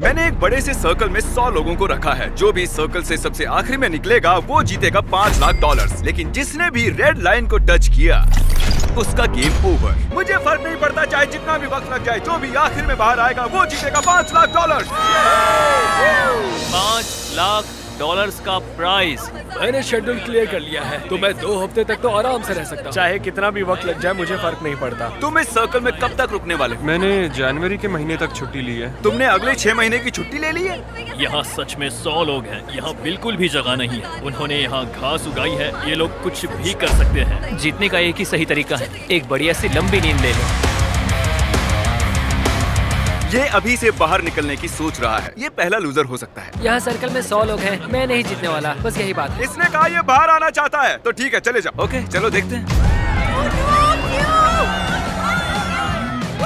मैंने एक बड़े से सर्कल में 100 लोगों को रखा है। जो भी सर्कल से सबसे आखिरी में निकलेगा वो जीतेगा $5 लाख। लेकिन जिसने भी रेड लाइन को टच किया उसका गेम ओवर। मुझे फर्क नहीं पड़ता चाहे जितना भी वक्त लग जाए, जो भी आखिर में बाहर आएगा वो जीतेगा $5 लाख। $5 लाख का प्राइज। मैंने शेड्यूल क्लियर कर लिया है, तो मैं 2 हफ्ते तक तो आराम से रह सकता हूँ। चाहे कितना भी वक्त लग जाए मुझे फर्क नहीं पड़ता। तुम इस सर्कल में कब तक रुकने वाले हो? मैंने जनवरी के महीने तक छुट्टी ली है। तुमने अगले 6 महीने की छुट्टी ले ली है? यहाँ सच में 100 लोग हैं। यहाँ बिल्कुल भी जगह नहीं है। उन्होंने यहाँ घास उगाई है। ये लोग कुछ भी कर सकते हैं। जीतने का एक ही सही तरीका है, एक बढ़िया सी लंबी नींद ले लो। ये अभी से बाहर निकलने की सोच रहा है। ये पहला लूजर हो सकता है। यहाँ सर्कल में 100 लोग हैं, मैं नहीं जीतने वाला, बस यही बात है। इसने कहा ये बाहर आना चाहता है, तो ठीक है चले जाओ। ओके चलो देखते हैं।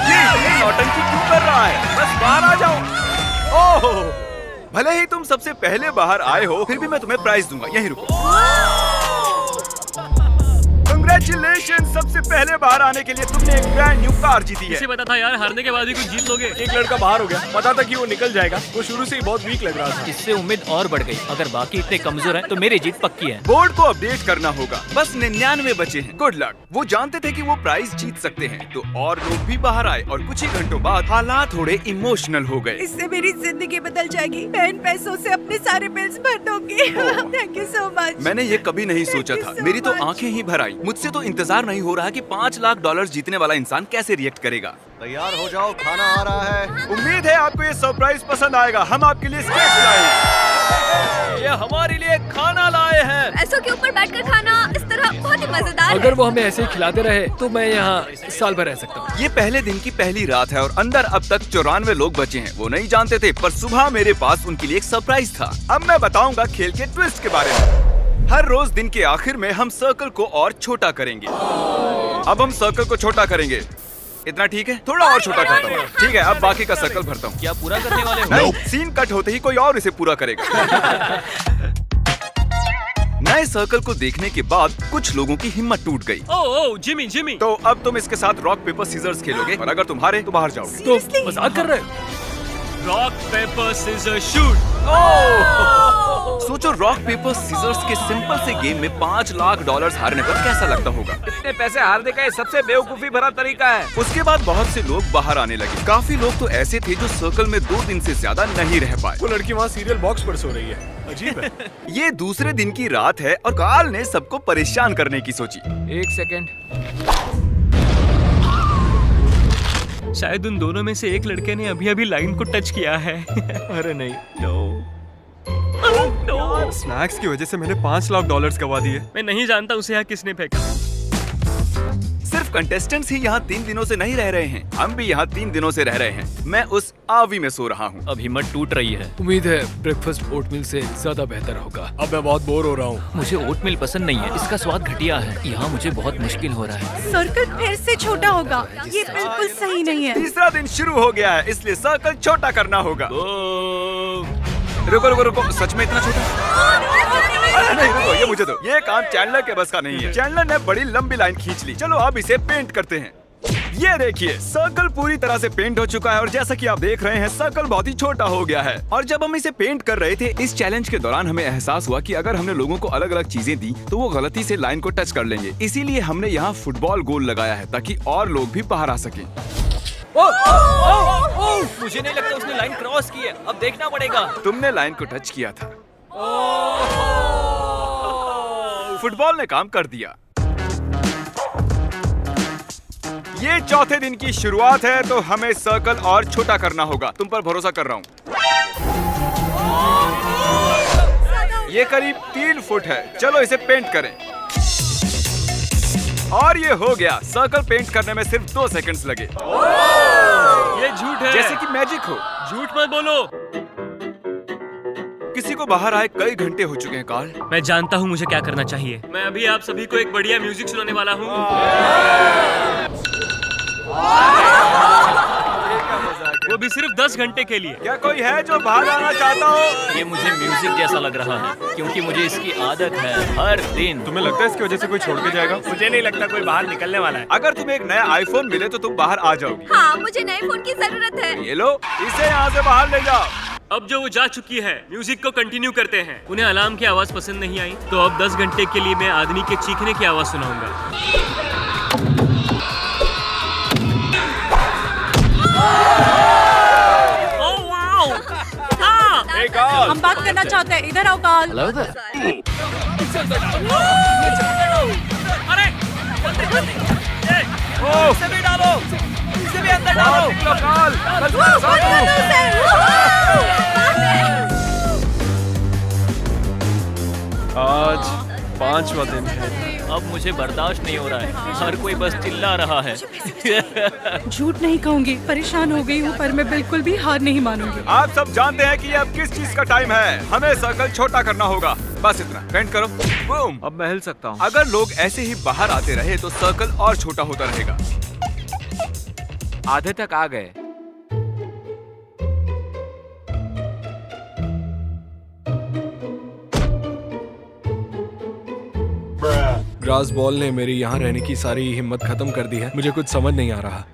ये नौटंकी क्यों कर रहा है? बस बाहर आ जाओ। ओह, भले ही तुम सबसे पहले बाहर आए हो, फिर भी मैं तुम्हें प्राइज दूंगा। यहीं रुको। Congratulations! सबसे पहले बाहर आने के लिए तुमने एक ब्रांड न्यू कार जीती है। किसे पता था यार, हारने के बाद ही कुछ जीत लोगे। एक लड़का बाहर हो गया, पता था कि वो निकल जाएगा। वो शुरू से ही बहुत वीक लग रहा था। इससे उम्मीद और बढ़ गई। अगर बाकी इतने कमजोर हैं, तो मेरी जीत पक्की है। बोर्ड को अपडेट करना होगा। बस 99 बचे हैं। Good luck. वो जानते थे कि वो प्राइज जीत सकते हैं, तो और लोग भी बाहर आए और कुछ ही घंटों बाद हालात थोड़े इमोशनल हो गए। इससे मेरी जिंदगी बदल जाएगी। मैं इन पैसों से अपने सारे बिल्स भर दूंगी। Thank you so much. मैंने ये कभी नहीं सोचा था। मेरी तो आंखें ही भर आई। मुझसे तो इंतजार नहीं हो रहा कि $5 लाख जीतने वाला इंसान कैसे रिएक्ट करेगा। तैयार हो जाओ, खाना आ रहा है। उम्मीद है आपको ये सरप्राइज पसंद आएगा। हम आपके लिए स्नैक्स लाए हैं। ये हमारे लिए खाना लाए हैं। पैसों के ऊपर बैठकर खाना इस तरह बहुत ही मजेदार है। अगर वो हमें ऐसे ही खिलाते रहे तो मैं यहाँ साल भर रह सकता हूँ। ये पहले दिन की पहली रात है और अंदर अब तक 94 लोग बचे हैं। वो नहीं जानते थे, पर सुबह मेरे पास उनके लिए एक सरप्राइज था। अब मैं बताऊंगा खेल के ट्विस्ट के बारे में। हर रोज दिन के आखिर में हम सर्कल को और छोटा करेंगे। अब हम सर्कल को छोटा करेंगे। इतना ठीक है? थोड़ा और छोटा करता हूँ। ठीक है, अब बाकी का सर्कल भरता हूँ। क्या पूरा करने वाले हो? नहीं, सीन कट होते ही कोई और इसे पूरा करेगा। नए सर्कल को देखने के बाद कुछ लोगों की हिम्मत टूट गई। ओह जिमी। तो अब तुम इसके साथ रॉक पेपर सीजर्स खेलोगे और अगर तुम हारे तो बाहर जाओगे। तो मजाक कर रहे हो? Rock paper scissor shoot. सोचो, रॉक पेपर सीजर्स के सिंपल से गेम में $5 लाख हारने पर कैसा लगता होगा। इतने पैसे हारने का ये सबसे बेवकूफी भरा तरीका है। उसके बाद बहुत से लोग बाहर आने लगे। काफी लोग तो ऐसे थे जो सर्कल में 2 दिन से ज्यादा नहीं रह पाए। वो लड़की वहाँ सीरियल बॉक्स पर सो रही है। अजीब है। ये दूसरे दिन की रात है और कार्ल ने सबको परेशान करने की सोची। 1 सेकेंड। शायद उन दोनों में से एक लड़के ने अभी लाइन को टच किया है। अरे नहीं। स्नैक्स की वजह से मैंने $5 लाख गवा दिए। मैं नहीं जानता उसे यहाँ किसने फेंका। सिर्फ कंटेस्टेंट्स ही यहाँ 3 दिनों से नहीं रह रहे हैं। हम भी यहाँ 3 दिनों से रह रहे हैं। मैं उस आवी में सो रहा हूँ। अब हिम्मत टूट रही है। उम्मीद है ब्रेकफास्ट ओटमील से ज्यादा बेहतर होगा। अब मैं बहुत बोर हो रहा हूँ। मुझे ओटमील पसंद नहीं है। इसका स्वाद घटिया है। यहाँ मुझे बहुत मुश्किल हो रहा है। सर्कल फिर से छोटा होगा। ये बिल्कुल सही नहीं है। तीसरा दिन शुरू हो गया है, इसलिए सर्कल छोटा करना होगा। रुको, सच में इतना छोटा? अरे नहीं, रुको, ये मुझे दो। ये काम चैंडलर के बस का नहीं है। चैंडलर ने बड़ी लंबी लाइन खींच ली। चलो अब इसे पेंट करते हैं। ये देखिए, सर्कल पूरी तरह से पेंट हो चुका है और जैसा कि आप देख रहे हैं, सर्कल बहुत ही छोटा हो गया है। और जब हम इसे पेंट कर रहे थे, इस चैलेंज के दौरान हमें एहसास हुआ कि अगर हमने लोगों को अलग अलग चीजें दी तो वो गलती से लाइन को टच कर लेंगे। इसीलिए हमने यहाँ फुटबॉल गोल लगाया है ताकि और लोग भी बाहर आ सकें। मुझे नहीं लगता उसने लाइन क्रॉस की है। अब देखना पड़ेगा। तुमने लाइन को टच किया था। फुटबॉल ने काम कर दिया। ये चौथे दिन की शुरुआत है, तो हमें सर्कल और छोटा करना होगा। तुम पर भरोसा कर रहा हूँ। ये करीब 3 फुट है। चलो इसे पेंट करें। और ये हो गया। सर्कल पेंट करने में सिर्फ 2 सेकंड्स लगे। ये झूठ है। जैसे कि मैजिक हो। झूठ मत बोलो। किसी को बाहर आए कई घंटे हो चुके हैं कार्ल। मैं जानता हूँ मुझे क्या करना चाहिए। मैं अभी आप सभी को एक बढ़िया म्यूजिक सुनाने वाला हूँ। वो भी सिर्फ 10 घंटे के लिए। क्या कोई है जो बाहर आना चाहता हो? ये मुझे म्यूजिक जैसा लग रहा है क्योंकि मुझे इसकी आदत है हर दिन। तुम्हें लगता है इसकी वजह से कोई छोड़ के जाएगा? मुझे नहीं लगता कोई बाहर निकलने वाला है। अगर तुम्हें एक नया आईफोन मिले तो तुम बाहर आ जाओगी। हाँ, मुझे नए फोन की जरूरत है। ये लो, इसे यहाँ से बाहर ले जाओ। अब जो वो जा चुकी है, म्यूजिक को कंटिन्यू करते हैं। उन्हें अलार्म की आवाज पसंद नहीं आई, तो अब 10 घंटे के लिए मैं आदमी के चीखने की आवाज सुनाऊंगा। Oh wow! हाँ! हम बात करना चाहते हैं, इधर आओ काल। अरे! इसे भी डालो! इसे भी अंदर डालो! आज 5वां दिन है। अब मुझे बर्दाश्त नहीं हो रहा है, हर कोई बस चिल्ला रहा है। झूठ नहीं कहूंगी, परेशान हो गई हूँ, पर मैं बिल्कुल भी हार नहीं मानूंगी। आप सब जानते हैं कि ये अब किस चीज का टाइम है। हमें सर्कल छोटा करना होगा, बस इतना। पेंट करो। बूम। अब मैं हिल सकता हूँ। अगर लोग ऐसे ही बाहर आते रहे तो सर्कल और छोटा होता रहेगा। आधे तक आ गए। ग्रास बॉल ने मेरी यहाँ रहने की सारी हिम्मत खत्म कर दी है। मुझे कुछ समझ नहीं आ रहा।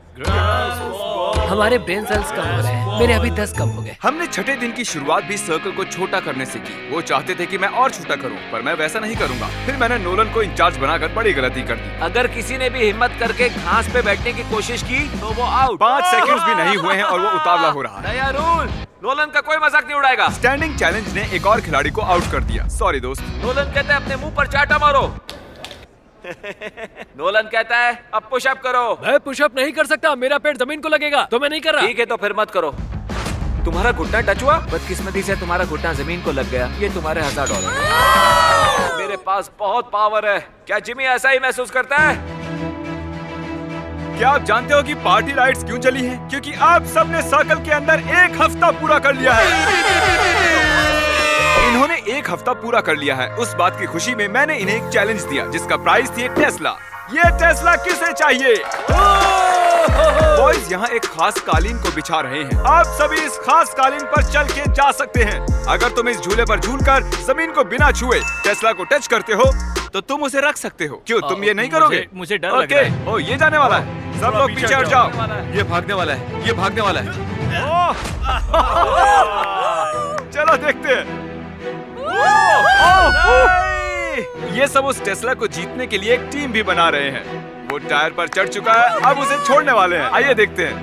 हमारे ब्रेन सेल्स कम हो रहे हैं। मेरे अभी 10 कम हो गए। हमने छठे दिन की शुरुआत भी सर्कल को छोटा करने से की। वो चाहते थे कि मैं और छोटा करूं, पर मैं वैसा नहीं करूंगा। फिर मैंने नोलन को इंचार्ज बनाकर बड़ी गलती कर दी। अगर किसी ने भी हिम्मत करके घास पे बैठने की कोशिश की तो वो आउट। 5 सेकंड्स भी नहीं हुए हैं और वो उतावला हो रहा है। नया रूल, नोलन का कोई मजाक नहीं उड़ाएगा। स्टैंडिंग चैलेंज ने एक और खिलाड़ी को आउट कर दिया। सॉरी दोस्त। नोलन कहता है अपने मुंह पर चाटा मारो। नोलन कहता है अब पुशअप करो। मैं पुशअप नहीं कर सकता, मेरा पेट जमीन को लगेगा, तो मैं नहीं कर रहा। ठीक है तो फिर मत करो। तुम्हारा घुटना टच हुआ? बदकिस्मती से तुम्हारा घुटना जमीन को लग गया। ये तुम्हारे $1000। मेरे पास बहुत पावर है। क्या जिमी ऐसा ही महसूस करता है? क्या आप जानते हो कि पार्टी लाइट्स क्यों जली हैं? क्योंकि आप सबने सर्कल के अंदर 1 हफ्ता पूरा कर लिया है। इन्होंने 1 हफ्ता पूरा कर लिया है। उस बात की खुशी में मैंने इन्हें एक चैलेंज दिया जिसका प्राइस थी टेस्ला। ये टेस्ला किसे चाहिए? बॉयज यहाँ एक खास कालीन को बिछा रहे हैं। आप सभी इस खास कालीन पर चल के जा सकते हैं। अगर तुम इस झूले पर झूलकर जमीन को बिना छुए टेस्ला को टच करते हो तो तुम उसे रख सकते हो। क्यों तुम ये नहीं करोगे? मुझे डर लग रहा है। ओ, ये जाने वाला है। सब लोग पीछे हट जाओ। ये भागने वाला है। ये भागने वाला है। चलो देखते हैं। ये सब उस टेस्ला को जीतने के लिए एक टीम भी बना रहे हैं। वो टायर पर चढ़ चुका है, अब उसे छोड़ने वाले हैं। आइए देखते हैं।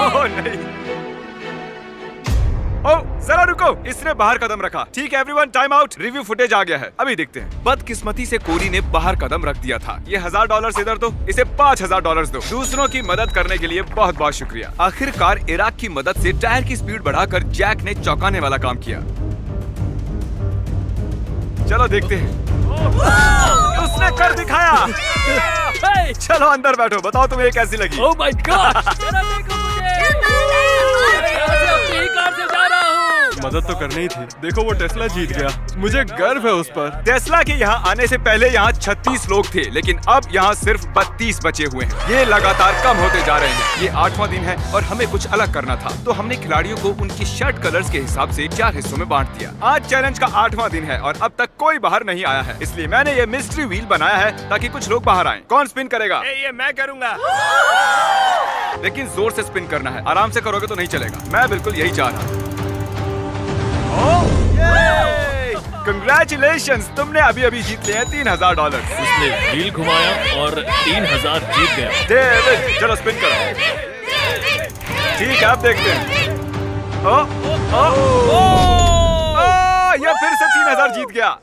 ओह नहीं। ओह जरा रुको, इसने बाहर कदम रखा। ठीक है everyone, time out. Review footage आ गया है, अभी देखते हैं। बदकिस्मती से कोरी ने बाहर कदम रख दिया था। ये $1000 इधर दो, इसे $5000 दो। दूसरों की मदद करने के लिए बहुत बहुत शुक्रिया। आखिरकार इराक की मदद से टायर की स्पीड बढ़ाकर जैक ने चौंकाने वाला काम किया। चलो देखते हैं। उसने कर दिखाया। चलो अंदर बैठो, बताओ तुम्हें कैसी लगी? Oh my God! देखो मुझे अपनी कार से जा रहा हूँ। मदद तो करनी ही थी। देखो वो टेस्ला जीत गया। मुझे गर्व है उस पर। टेस्ला के यहाँ आने से पहले यहाँ 36 लोग थे, लेकिन अब यहाँ सिर्फ 32 बचे हुए हैं। ये लगातार कम होते जा रहे हैं। ये 8वां दिन है और हमें कुछ अलग करना था, तो हमने खिलाड़ियों को उनकी शर्ट कलर्स के हिसाब से 4 हिस्सों में बांट दिया। आज चैलेंज का 8वां दिन है और अब तक कोई बाहर नहीं आया है, इसलिए मैंने ये मिस्ट्री व्हील बनाया है ताकि कुछ लोग बाहर आएं। कौन स्पिन करेगा? ये मैं करूंगा। लेकिन जोर से स्पिन करना है, आराम से करोगे तो नहीं चलेगा। मैं बिल्कुल यही चाह रहा हूँ। Congratulations! तुमने अभी अभी जीत लिया है $3000। उसने व्हील घुमाया और 3000 जीत गया। डेविड, चलो स्पिन करो। ठीक है, अब देखते हैं। ये फिर से 3000 जीत गया।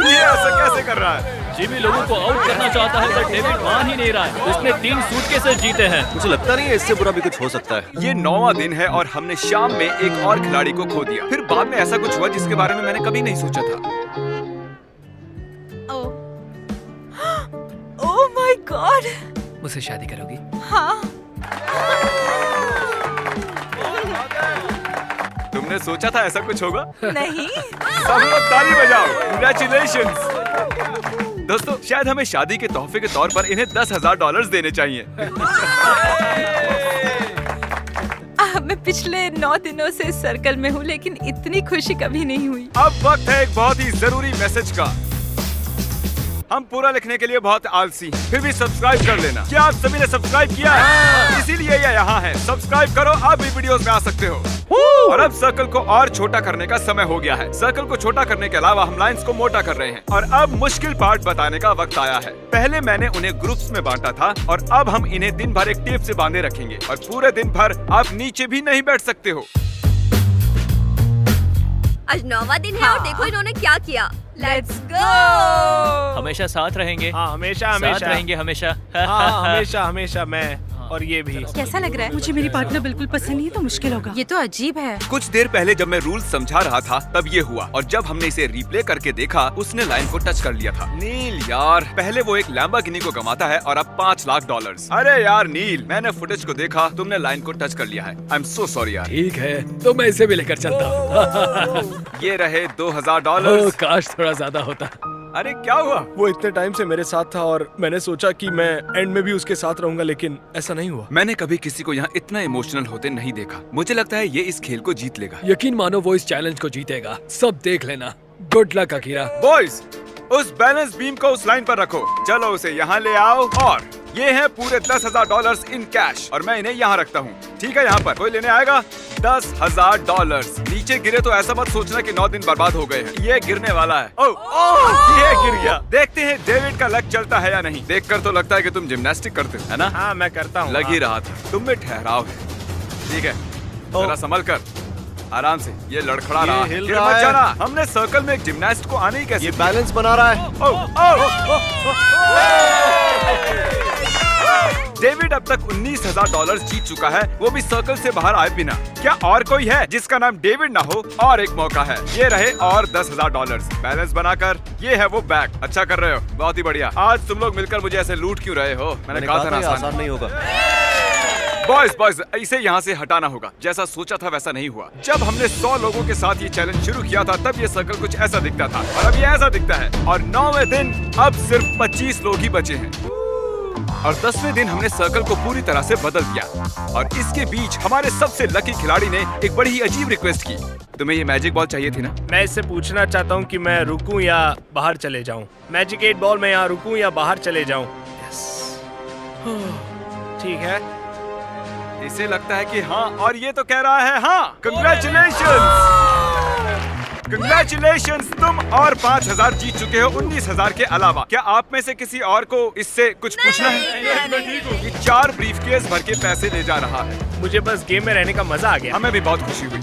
ये ऐसा कैसे कर रहा है? जिमी लोगों को आउट करना चाहता है, पर डेविड मान ही नहीं रहा है। उसने 3 सूटकेसेस जीते हैं। मुझे लगता नहीं है इससे बुरा भी कुछ हो सकता है। ये 9वां दिन है और हमने शाम में एक और खिलाड़ी को खो दिया। फिर बाद में ऐसा कुछ हुआ जिसके बारे में मैंने कभी नहीं सोचा था। Oh my God! मुझसे शादी करोगी? हाँ। तुमने सोचा था ऐसा कुछ होगा? नहीं। सब लोग ताली बजाओ। Congratulations! दोस्तों, शायद हमें शादी के तोहफे के तौर पर इन्हें $10,000 देने चाहिए। मैं पिछले 9 दिनों से सर्कल में हूँ, लेकिन इतनी खुशी कभी नहीं हुई। अब वक्त है एक बहुत ही जरूरी मैसेज का। हम पूरा लिखने के लिए बहुत आलसी, फिर भी सब्सक्राइब कर लेना। क्या आप सभी ने सब्सक्राइब किया है? इसीलिए ये यहाँ है। सब्सक्राइब करो, आप भी वीडियोस में आ सकते हो। और अब सर्कल को और छोटा करने का समय हो गया है। सर्कल को छोटा करने के अलावा हम लाइंस को मोटा कर रहे हैं। और अब मुश्किल पार्ट बताने का वक्त आया है। पहले मैंने उन्हें ग्रुप्स में बांटा था और अब हम इन्हें दिन भर एक टेप से बांधे रखेंगे और पूरे दिन भर आप नीचे भी नहीं बैठ सकते हो। आज 9वां दिन है और देखो इन्होंने क्या किया। Let's go. हमेशा साथ रहेंगे। हाँ हमेशा साथ हमेशा रहेंगे हमेशा। हाँ हमेशा हमेशा मैं और ये भी। कैसा लग रहा है? मुझे मेरी पार्टनर बिल्कुल पसंद नहीं है तो मुश्किल होगा। ये तो अजीब है। कुछ देर पहले जब मैं रूल समझा रहा था तब ये हुआ और जब हमने इसे रिप्ले करके देखा उसने लाइन को टच कर लिया था। नील यार, पहले वो एक लैम्बोर्गिनी को गंवाता है और अब $5 लाख। अरे यार नील, मैंने फुटेज को देखा, तुमने लाइन को टच कर लिया है। आई एम सो सॉरी यार। ठीक है, तो मैं इसे भी लेकर चलता हूँ। ये रहे $2000। काश थोड़ा ज्यादा होता। अरे क्या हुआ? वो इतने टाइम से मेरे साथ था और मैंने सोचा कि मैं एंड में भी उसके साथ रहूंगा, लेकिन ऐसा नहीं हुआ। मैंने कभी किसी को यहाँ इतना इमोशनल होते नहीं देखा। मुझे लगता है ये इस खेल को जीत लेगा। यकीन मानो वो इस चैलेंज को जीतेगा। सब देख लेना। Good luck Akira. बॉयज, उस बैलेंस बीम को उस लाइन पर रखो। चलो उसे यहाँ ले आओ और ये है पूरे $10,000 इन कैश और मैं इन्हें यहाँ रखता हूँ। ठीक है, यहाँ पर कोई लेने आएगा? $10,000। नीचे गिरे तो ऐसा मत सोचना कि 9 दिन बर्बाद हो गए हैं। ये गिरने वाला है। ओह, ये गिर गया। देखते हैं डेविड का लक चलता है या नहीं। देखकर तो लगता है कि तुम जिम्नास्टिक करते हो, है ना? हाँ मैं करता हूँ। लग ही रहा था। तुम में ठहराव है। ठीक है, जरा संभल कर, आराम से। ये लड़खड़ा रहा है। हिल गिर रहा मत है। जाना। हमने सर्कल में एक जिम्नास्ट को आने ही कैसे ये बैलेंस बना रहा है। डेविड अब तक $19,000 जीत चुका है, वो भी सर्कल से बाहर आए बिना। क्या और कोई है जिसका नाम डेविड ना हो? और एक मौका है। ये रहे और $10,000 बैलेंस बनाकर। ये है वो बैग। अच्छा कर रहे हो, बहुत ही बढ़िया। आज तुम लोग मिलकर मुझे ऐसे लूट क्यों रहे हो? मैंने कहा था ना आसान नहीं होगा। बॉयज, इसे यहाँ से हटाना होगा। जैसा सोचा था वैसा नहीं हुआ। जब हमने 100 लोगों के साथ ये चैलेंज शुरू किया था तब ये सर्कल कुछ ऐसा दिखता था और अब ये ऐसा दिखता है। और 9वें दिन अब सिर्फ 25 लोग ही बचे हैं और 10वें दिन हमने सर्कल को पूरी तरह से बदल दिया। और इसके बीच हमारे सबसे लकी खिलाड़ी ने एक बड़ी ही अजीब रिक्वेस्ट की। तुम्हें ये मैजिक बॉल चाहिए थी ना? मैं इससे पूछना चाहता हूँ कि मैं रुकूं या बाहर चले जाऊँ। मैजिक 8 बॉल में यहाँ रुकूं या बाहर चले जाऊँ? ठीक है। इसे लगता है कि हाँ और ये तो कह रहा है हाँ। कंग्रेचुलेशंस, कंग्रेचुलेशंस, तुम और 5,000 जीत चुके हो 19,000 के अलावा। क्या आप में से किसी और को इससे कुछ पूछना है? ये 4 ब्रीफकेस भर के पैसे ले जा रहा है। मुझे बस गेम में रहने का मजा आ गया। हमें भी बहुत खुशी हुई।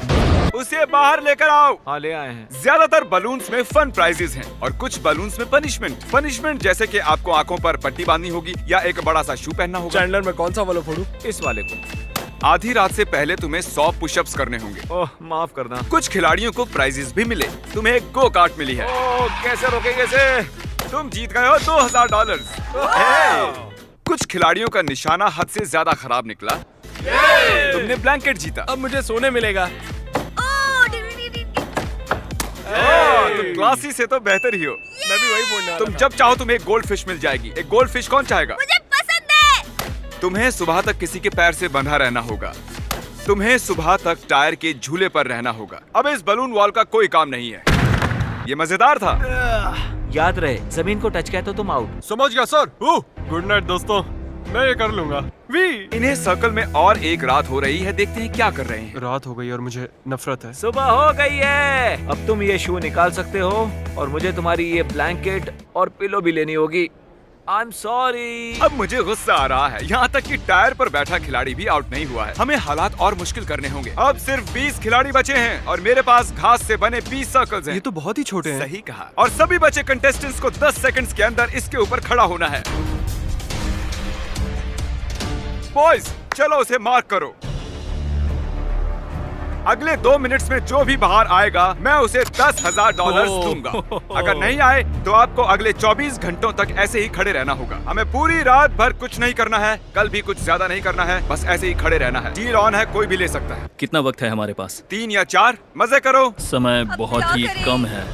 उसे बाहर लेकर आओ। हाँ ले आए हैं। ज्यादातर बलून्स में फन प्राइजेस हैं और कुछ बलून्स में पनिशमेंट जैसे कि आपको आंखों पर पट्टी बांधनी होगी या एक बड़ा सा शू पहनना होगा। चैंडलर में कौन सा वाला फोड़ूं? इस वाले को। आधी रात से पहले तुम्हें 100 पुशअप्स करने होंगे। ओह माफ करना। कुछ खिलाड़ियों को प्राइजेस भी मिले। तुम्हें एक गो कार्ट मिली है। ओह कैसे रोकेंगे इसे? तुम जीत गए हो $2,000। कुछ खिलाड़ियों का निशाना हद से ज्यादा खराब निकला। तुमने ब्लैंकेट जीता। अब मुझे सोने मिलेगा। तुम क्लासी से तो बेहतर ही हो। मैं भी वही बोलने वाला तुम था। जब चाहो तुम्हें एक गोल्ड फिश मिल जाएगी। एक गोल्ड फिश कौन चाहेगा? मुझे पसंद है। तुम्हें सुबह तक किसी के पैर से बंधा रहना होगा। तुम्हें सुबह तक टायर के झूले पर रहना होगा। अब इस बलून वॉल का कोई काम नहीं है। ये मजेदार था। याद रहे, जमीन को टच किया तो तुम आउट। समझ गया सर। गुड नाइट दोस्तों, मैं ये कर लूंगा। इन्हें सर्कल में और एक रात हो रही है। देखते हैं क्या कर रहे हैं। रात हो गई और मुझे नफरत है। सुबह हो गई है। अब तुम ये शू निकाल सकते हो और मुझे तुम्हारी ये ब्लैंकेट और पिलो भी लेनी होगी। I am sorry. अब मुझे गुस्सा आ रहा है। यहाँ तक कि टायर पर बैठा खिलाड़ी भी आउट नहीं हुआ है। हमें हालात और मुश्किल करने होंगे। अब सिर्फ 20 खिलाड़ी बचे हैं और मेरे पास घास से बने 20 सर्कल्स हैं। ये तो बहुत ही छोटे हैं। सही कहा। और सभी बचे कंटेस्टेंट्स को 10 सेकंड्स के अंदर इसके ऊपर खड़ा होना है। बॉयज, चलो उसे मार्क करो। अगले 2 मिनट्स में जो भी बाहर आएगा मैं उसे $10,000 दूंगा। अगर नहीं आए तो आपको अगले 24 घंटों तक ऐसे ही खड़े रहना होगा। हमें पूरी रात भर कुछ नहीं करना है। कल भी कुछ ज्यादा नहीं करना है। बस ऐसे ही खड़े रहना है। डील ऑन है, कोई भी ले सकता है। कितना वक्त है हमारे पास? 3 या 4। मजे करो। समय अब बहुत क्या ही करें? कम है।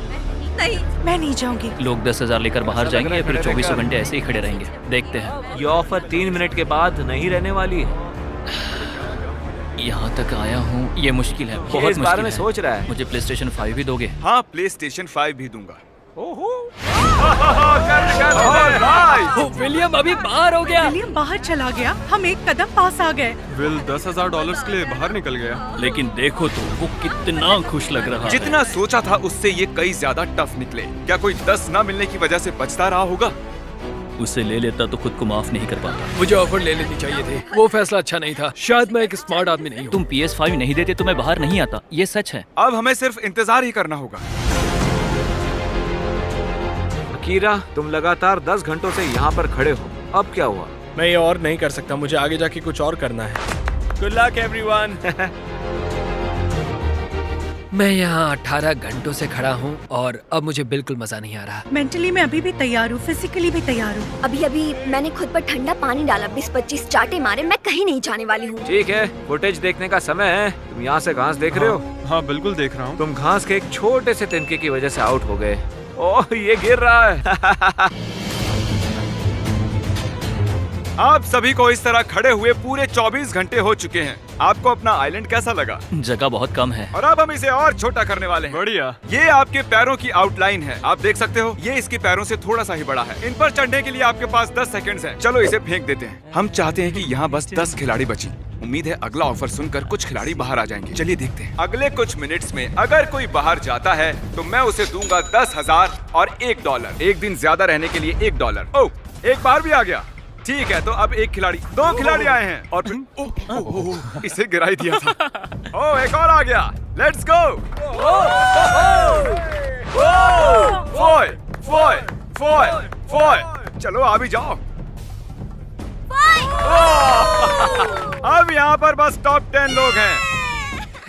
नहीं, मैं नहीं जाऊंगी। लोग 10,000 लेकर बाहर जाएंगे या फिर 24 घंटे ऐसे ही खड़े रहेंगे। देखते हैं। ये ऑफर 3 मिनट के बाद नहीं रहने वाली है। यहाँ तक आया हूँ, ये मुश्किल है, ये बहुत इस बारे मुश्किल में है। सोच रहा है। मुझे PlayStation 5 भी दोगे? हाँ, PlayStation 5 भी दूंगा। ओ, विलियम अभी बाहर हो गया। विलियम बाहर चला गया, हम एक कदम पास आ गए। विल $10,000 के लिए बाहर निकल गया। लेकिन देखो तो वो कितना खुश लग रहा है। जितना सोचा था उससे ये कई ज्यादा टफ निकले। क्या कोई 10 न मिलने की वजह से बचता रहा होगा? उसे ले लेता तो खुद को माफ नहीं कर पाता। मुझे ऑफर ले लेनी चाहिए थी। वो फैसला अच्छा नहीं था। शायद मैं एक स्मार्ट आदमी नहीं हूँ। तुम PS5 नहीं देते तो मैं बाहर नहीं आता, ये सच है। अब हमें सिर्फ इंतजार ही करना होगा। अकीरा, तुम लगातार 10 घंटों से यहाँ पर खड़े हो, अब क्या हुआ? मैं ये और नहीं कर सकता, मुझे आगे जाके कुछ और करना है। Good luck everyone. मैं यहाँ 18 घंटों से खड़ा हूँ और अब मुझे बिल्कुल मजा नहीं आ रहा। मेंटली मैं अभी भी तैयार हूँ, फिजिकली भी तैयार हूँ। अभी अभी मैंने खुद पर ठंडा पानी डाला, 20-25 चाटे मारे, मैं कहीं नहीं जाने वाली हूँ। ठीक है, फुटेज देखने का समय है। तुम यहाँ से घास देख रहे हो? हाँ बिल्कुल देख रहा हूँ। तुम घास के एक छोटे से तिनके की वजह से आउट हो गए। ओह, ये गिर रहा है। आप सभी को इस तरह खड़े हुए पूरे 24 घंटे हो चुके हैं। आपको अपना आइलैंड कैसा लगा? जगह बहुत कम है। और अब हम इसे और छोटा करने वाले हैं। बढ़िया। ये आपके पैरों की आउटलाइन है, आप देख सकते हो। ये इसके पैरों से थोड़ा सा ही बड़ा है। इन पर चढ़ने के लिए आपके पास 10 सेकंड्स हैं। चलो इसे फेंक देते हैं। हम चाहते हैं कि यहाँ बस 10 खिलाड़ी बची। उम्मीद है अगला ऑफर सुनकर कुछ खिलाड़ी बाहर आ जाएंगे। चलिए देखते हैं। अगले कुछ मिनट्स में अगर कोई बाहर जाता है तो मैं उसे दूंगा 10,000 और $1। एक दिन ज्यादा रहने के लिए $1। ओह, एक बार भी आ गया। ठीक है, तो अब एक खिलाड़ी, 2 खिलाड़ी आए हैं और फिर इसे गिराई दिया था। ओह, एक और आ गया। Let's go. फॉय। चलो आ भी जाओ। अब यहाँ पर बस टॉप 10 लोग हैं।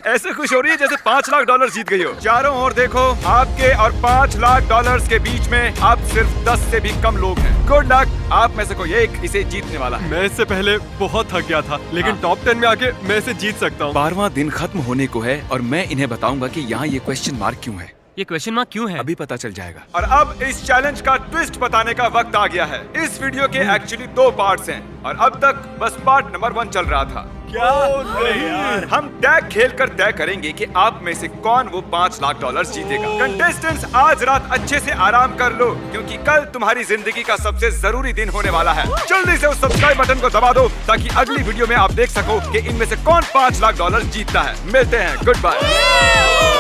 ऐसे खुश हो रही है जैसे $5 लाख जीत गई हो। चारों ओर देखो, आपके और $5 लाख के बीच में अब सिर्फ 10 से भी कम लोग हैं। गुड लक, आप में से कोई एक इसे जीतने वाला है। मैं इससे पहले बहुत थक गया था, लेकिन टॉप 10 में आके मैं इसे जीत सकता हूँ। 12वां दिन खत्म होने को है और मैं इन्हें बताऊंगा कि यहाँ ये क्वेश्चन मार्क क्यों है। ये क्वेश्चन मार्क क्यों है? अभी पता चल जाएगा। और अब इस चैलेंज का ट्विस्ट बताने का वक्त आ गया है। इस वीडियो के एक्चुअली 2 पार्ट्स हैं और अब तक बस पार्ट नंबर 1 चल रहा था। क्या? नहीं यार। हम टैग खेलकर तय करेंगे कि आप में से कौन वो $5 लाख जीतेगा। कंटेस्टेंट्स, आज रात अच्छे से आराम कर लो क्योंकि कल तुम्हारी जिंदगी का सबसे जरूरी दिन होने वाला है। जल्दी से उस सब्सक्राइब बटन को दबा दो ताकि अगली वीडियो में आप देख सको कि इनमें से कौन $5 लाख जीतता है। मिलते हैं, गुड बाय।